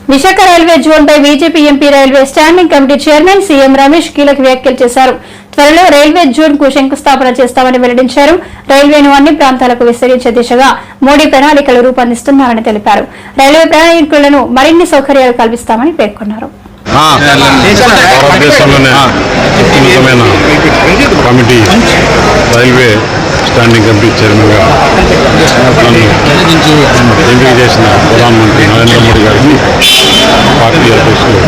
Visakha railway zone పై BJP MP railway standing committee chairman CM Ramesh కీలక వ్యాఖ్యలు చేశారు. త్వరలో రైల్వే జోన్ కు శంకుస్థాపన చేస్తామని వెల్లడించారు. రైల్వేను అన్ని ప్రాంతాలకు విస్తరించే దిశగా మోడీ ప్రణాళికలు రూపొందిస్తున్నారని తెలిపారు. రైల్వే ప్రయాణికులను మరిన్ని సౌకర్యాలు కల్పిస్తామని పేర్కొన్నారు. రైల్వే స్టాండింగ్ కమిటీ చైర్మన్గా నన్ను ఎంపిక చేసిన ప్రధానమంత్రి నరేంద్ర మోడీ గారికి, పార్టీ అధ్యక్షులు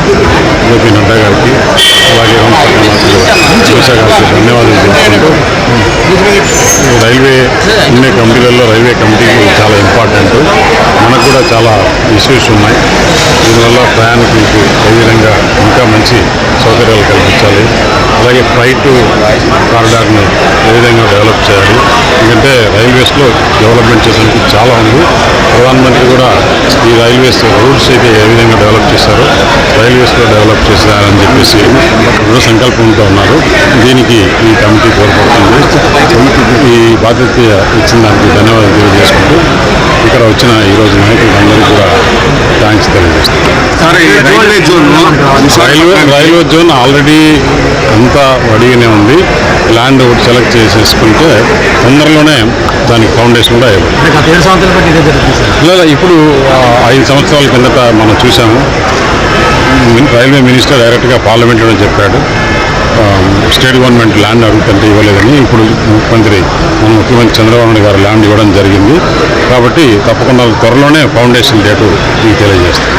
జేపీ నడ్డా గారికి, అలాగే అమిత్ షా గారికి ధన్యవాదాలు తెలుపుకుంటూ, రైల్వే అన్ని కమిటీలలో రైల్వే కమిటీకి చాలా ఇంపార్టెంట్. మనకు కూడా చాలా ఇష్యూస్ ఉన్నాయి. దీనివల్ల ప్రయాణికులకు ఏ విధంగా ఇంకా మంచి సౌకర్యాలు కల్పించాలి, అలాగే ఫ్లైట్ కారిడార్ని ఏ విధంగా డెవలప్ చేయాలి. ఎందుకంటే రైల్వేస్లో డెవలప్మెంట్ చేసేందుకు చాలా ఉంది. ప్రధానమంత్రి కూడా ఈ రైల్వేస్ రూట్స్ అయితే ఏ విధంగా డెవలప్ చేశారో రైల్వేస్లో డెవలప్ చేశారని చెప్పేసి దృఢ సంకల్పంతో ఉన్నారు. దీనికి ఈ కమిటీ తోడ్పడుతుంది. ఈ బాధ్యత ఇచ్చిన దానికి ధన్యవాదాలు తెలియజేసుకుంటూ ఇక్కడ వచ్చిన ఈరోజు నాయకులందరికీ కూడా థ్యాంక్స్ తెలియజేస్తున్నాను. రైల్వే జోన్ ఆల్రెడీ అంతా రెడీగానే ఉంది. ల్యాండ్ ఒకటి సెలెక్ట్ చేసేసుకుంటే తొందరలోనే దానికి ఫౌండేషన్ కూడా లేదా ఇప్పుడు 5 సంవత్సరాల కిందట మనం చూసాము. రైల్వే మినిస్టర్ డైరెక్ట్గా పార్లమెంట్లో చెప్పాడు, స్టేట్ గవర్నమెంట్ ల్యాండ్ అడుగుతుంటే ఇవ్వలేదని. ఇప్పుడు ముఖ్యమంత్రి చంద్రబాబు నాయుడు గారు ల్యాండ్ ఇవ్వడం జరిగింది. కాబట్టి తప్పకుండా త్వరలోనే ఫౌండేషన్ డేటు మీకు తెలియజేస్తాం.